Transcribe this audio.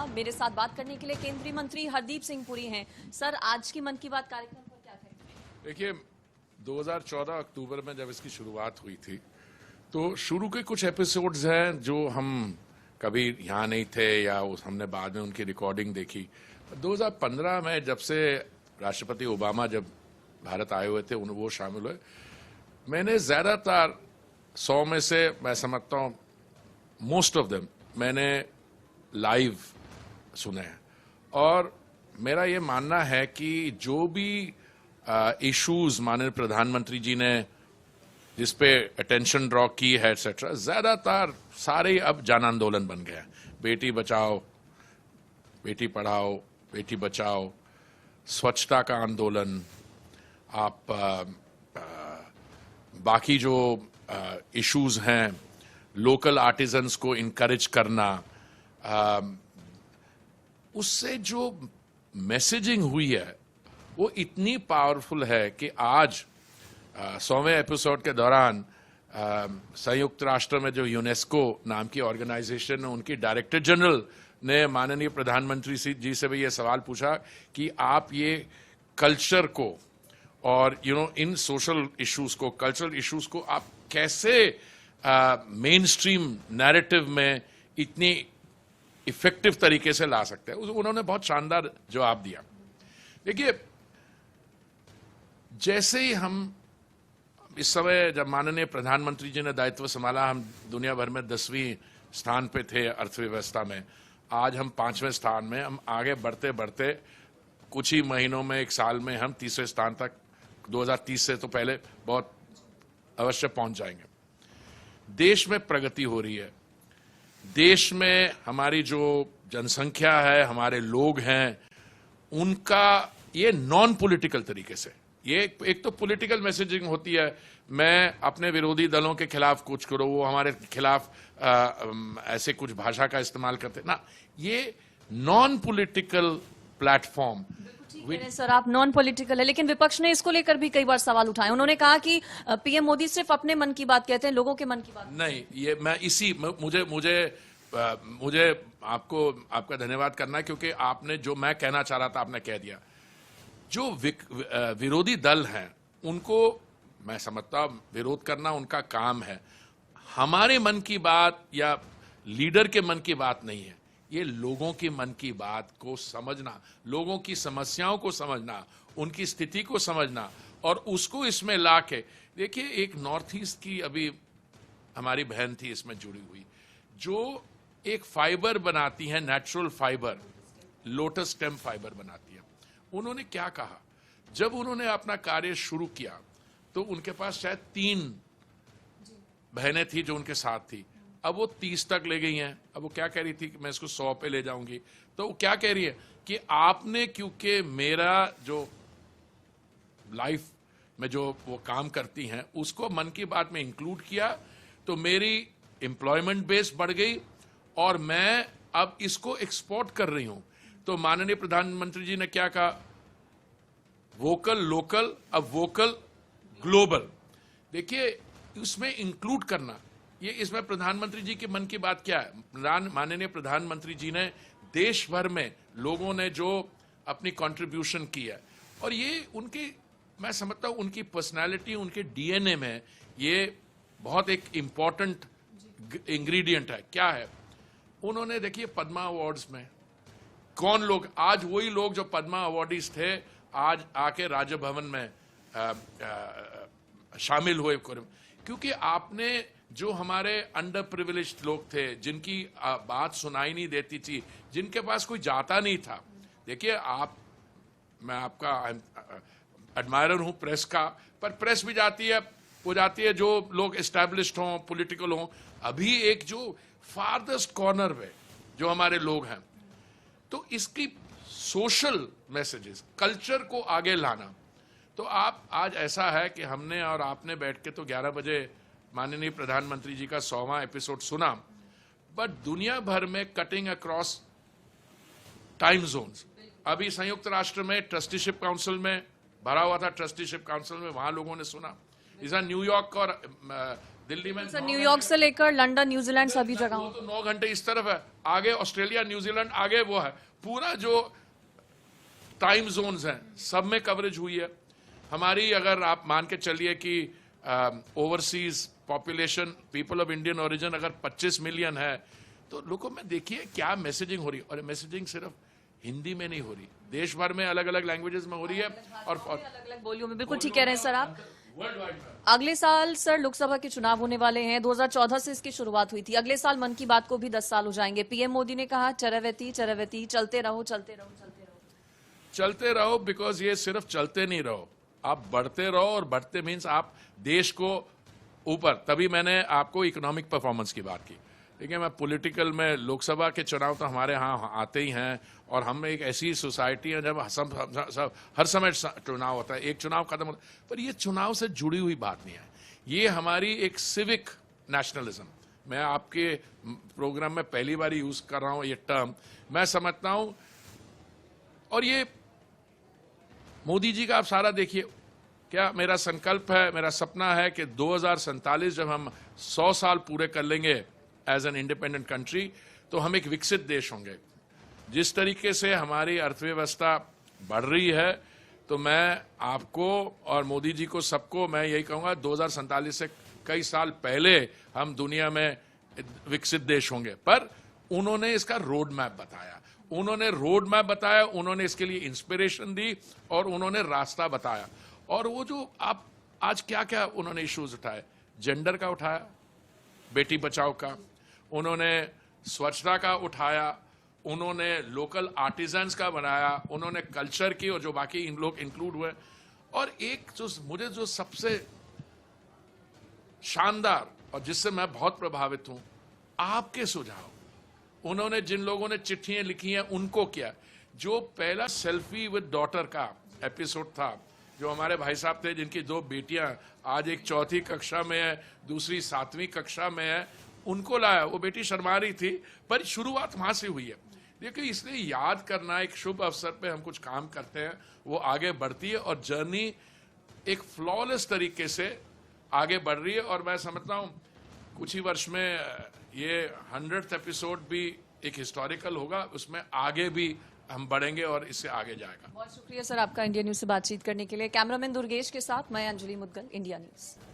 मेरे साथ बात करने के लिए केंद्रीय मंत्री हरदीप सिंह पुरी हैं। सर, आज की मन की बात कार्यक्रम पर क्या कहेंगे? देखिए, 2014 अक्टूबर में जब इसकी शुरुआत हुई थी तो शुरू के कुछ एपिसोड्स हैं जो हम कभी यहाँ नहीं थे या हमने बाद में उनकी रिकॉर्डिंग देखी। 2015 में जब से राष्ट्रपति ओबामा जब भारत आए हुए थे वो शामिल हुए, मैंने ज़्यादातर 100 में से मैं समझता हूँ मोस्ट ऑफ देम मैंने लाइव सुने हैं। और मेरा ये मानना है कि जो भी इश्यूज माननीय प्रधानमंत्री जी ने जिस पे अटेंशन ड्रॉ की है एटसेट्रा, ज़्यादातर सारे अब जन आंदोलन बन गए हैं। बेटी बचाओ, बेटी पढ़ाओ, बेटी बचाओ, स्वच्छता का आंदोलन, आप बाकी जो इश्यूज हैं, लोकल आर्टिजन्स को इनकरेज करना, उससे जो मैसेजिंग हुई है वो इतनी पावरफुल है कि आज 100वें एपिसोड के दौरान संयुक्त राष्ट्र में जो यूनेस्को नाम की ऑर्गेनाइजेशन है, उनकी डायरेक्टर जनरल ने माननीय प्रधानमंत्री जी से भी ये सवाल पूछा कि आप ये कल्चर को और इन सोशल इश्यूज को, कल्चरल इश्यूज को आप कैसे मेन स्ट्रीम नैरेटिव में इतनी इफेक्टिव तरीके से ला सकते हैं। उन्होंने बहुत शानदार जवाब दिया। देखिए, जैसे ही हम इस समय जब माननीय प्रधानमंत्री जी ने दायित्व संभाला, हम दुनिया भर में 10वीं स्थान पे थे अर्थव्यवस्था में, आज हम 5वें स्थान में। हम आगे बढ़ते बढ़ते कुछ ही महीनों में, एक साल में हम 30वें स्थान तक 2030 से तो पहले बहुत अवश्य पहुंच जाएंगे। देश में प्रगति हो रही है। देश में हमारी जो जनसंख्या है, हमारे लोग हैं, उनका ये नॉन पॉलिटिकल तरीके से, ये एक तो पॉलिटिकल मैसेजिंग होती है, मैं अपने विरोधी दलों के खिलाफ कुछ करो, वो हमारे खिलाफ ऐसे कुछ भाषा का इस्तेमाल करते ना, ये नॉन पॉलिटिकल प्लेटफॉर्म। सर, आप नॉन पॉलिटिकल है, लेकिन विपक्ष ने इसको लेकर भी कई बार सवाल उठाए। उन्होंने कहा कि पीएम मोदी सिर्फ अपने मन की बात कहते हैं, लोगों के मन की बात नहीं। ये मैं मुझे आपका धन्यवाद करना है, क्योंकि आपने जो मैं कहना चाह रहा था आपने कह दिया। जो विरोधी दल हैं उनको मैं समझता विरोध करना उनका काम है। हमारे मन की बात या लीडर के मन की बात नहीं है, ये लोगों के मन की बात को समझना, लोगों की समस्याओं को समझना, उनकी स्थिति को समझना और उसको इसमें लाके। देखिए, एक नॉर्थ ईस्ट की अभी हमारी बहन थी इसमें जुड़ी हुई, जो एक फाइबर बनाती है, natural fibre, lotus stem fibre बनाती है। उन्होंने क्या कहा, जब उन्होंने अपना कार्य शुरू किया तो उनके पास शायद 3 बहनें थी जो उनके साथ थी। अब वो 30 तक ले गई हैं। अब वो क्या कह रही थी कि मैं इसको 100 पे ले जाऊंगी। तो वो क्या कह रही है कि आपने, क्योंकि मेरा जो लाइफ में जो वो काम करती हैं उसको मन की बात में इंक्लूड किया, तो मेरी एम्प्लॉयमेंट बेस बढ़ गई और मैं अब इसको एक्सपोर्ट कर रही हूं। तो माननीय प्रधानमंत्री जी ने क्या कहा, वोकल लोकल, अब वोकल ग्लोबल। देखिए, उसमें इंक्लूड करना, ये इसमें प्रधानमंत्री जी के मन की बात क्या है। माननीय प्रधानमंत्री जी ने देश भर में लोगों ने जो अपनी कंट्रीब्यूशन की है, और ये उनकी, मैं समझता हूं उनकी पर्सनालिटी, उनके डीएनए में ये बहुत एक इंपॉर्टेंट इंग्रेडिएंट है। क्या है, उन्होंने देखिए पद्मा अवार्ड्स में कौन लोग, आज वही लोग जो पद्मा अवार्डीज थे आज आके राजभवन में शामिल हुए, क्योंकि आपने जो हमारे अंडर प्रिविलेज्ड लोग थे, जिनकी बात सुनाई नहीं देती थी, जिनके पास कोई जाता नहीं था। देखिए, मैं आपका एडमायरर हूं प्रेस का, पर प्रेस भी जाती है, वो जाती है जो लोग एस्टैब्लिश्ड हों, पॉलिटिकल हों। अभी एक जो फारदेस्ट कॉर्नर पे जो हमारे लोग हैं, तो इसकी सोशल मैसेजेस, कल्चर को आगे लाना। तो आप आज ऐसा है कि हमने और आपने बैठ के तो 11 बजे माननीय प्रधानमंत्री जी का 100वां एपिसोड सुना, बट दुनिया भर में कटिंग अक्रॉस टाइम जोन्स, अभी संयुक्त राष्ट्र में ट्रस्टीशिप काउंसिल में भरा हुआ था, ट्रस्टीशिप काउंसिल में वहां लोगों ने सुना। इस न्यूयॉर्क और दिल्ली में सर न्यूयॉर्क से लेकर लंदन, न्यूजीलैंड सभी वो जगहों तो 9 घंटे इस तरफ है, आगे ऑस्ट्रेलिया, न्यूजीलैंड, आगे वो है। पूरा जो टाइम जोन्स हैं सब में कवरेज हुई है हमारी। अगर आप मान के चलिए कि overseas population people of Indian origin अगर 25 मिलियन है, तो लोगों में देखिए क्या मैसेजिंग हो रही है। और मैसेजिंग सिर्फ हिंदी में नहीं हो रही, देश भर में अलग अलग लैंग्वेजेस में हो रही है और अलग अलग बोलियों में। बिल्कुल ठीक कह रहे हैं सर आप। वर्ल्ड वाइड में। अगले साल सर लोकसभा के चुनाव होने वाले हैं। 2014 से इसकी शुरुआत हुई थी। अगले साल मन की बात को भी 10 साल हो जाएंगे। पीएम मोदी ने कहा चरवती चरवती, चलते रहो चलते रहो चलते रहो। चलते रहो, बिकॉज ये सिर्फ चलते नहीं रहो, आप बढ़ते रहो। और बढ़ते मीन्स आप देश को ऊपर। तभी मैंने आपको इकोनॉमिक परफॉर्मेंस की बात की। ठीक है, मैं पॉलिटिकल में लोकसभा के चुनाव तो हमारे यहाँ आते ही हैं, और हम एक ऐसी सोसाइटी है जब हर समय चुनाव होता है, एक चुनाव खत्म होता है, पर ये चुनाव से जुड़ी हुई बात नहीं है। ये हमारी एक सिविक नेशनलिज्म, मैं आपके प्रोग्राम में पहली बार यूज कर रहा हूं ये टर्म, मैं समझता हूं। और ये मोदी जी का आप सारा देखिए, क्या मेरा संकल्प है, मेरा सपना है कि 2047 जब हम 100 साल पूरे कर लेंगे एज एन इंडिपेंडेंट कंट्री, तो हम एक विकसित देश होंगे। जिस तरीके से हमारी अर्थव्यवस्था बढ़ रही है, तो मैं आपको और मोदी जी को सबको मैं यही कहूंगा 2047 से कई साल पहले हम दुनिया में विकसित देश होंगे। पर उन्होंने इसका रोड मैप बताया, उन्होंने इसके लिए इंस्पिरेशन दी और उन्होंने रास्ता बताया। और वो जो आप आज क्या क्या उन्होंने इश्यूज उठाए, जेंडर का उठाया, बेटी बचाओ का, उन्होंने स्वच्छता का उठाया, उन्होंने लोकल आर्टिजन्स का बनाया, उन्होंने कल्चर की, और जो बाकी इन लोग इंक्लूड हुए। और एक जो मुझे जो सबसे शानदार और जिससे मैं बहुत प्रभावित हूं, आपके सुझाव। उन्होंने जिन लोगों ने चिट्ठियां लिखी हैं उनको किया। जो पहला सेल्फी विद डॉटर का एपिसोड था, जो हमारे भाई साहब थे जिनकी 2 बेटियां, आज एक 4th कक्षा में है, दूसरी 7वीं कक्षा में है, उनको लाया। वो बेटी शर्मा रही थी, पर शुरुआत वहां से हुई है। देखिए, इसलिए याद करना, एक शुभ अवसर पे हम कुछ काम करते हैं, वो आगे बढ़ती है और जर्नी एक फ्लॉलेस तरीके से आगे बढ़ रही है। और मैं समझता हूं कुछ ही वर्ष में ये 100th एपिसोड भी एक हिस्टोरिकल होगा, उसमें आगे भी हम बढ़ेंगे और इससे आगे जाएगा। बहुत शुक्रिया सर आपका इंडिया न्यूज से बातचीत करने के लिए। कैमरामैन दुर्गेश के साथ मैं अंजलि मुदगल, इंडिया न्यूज।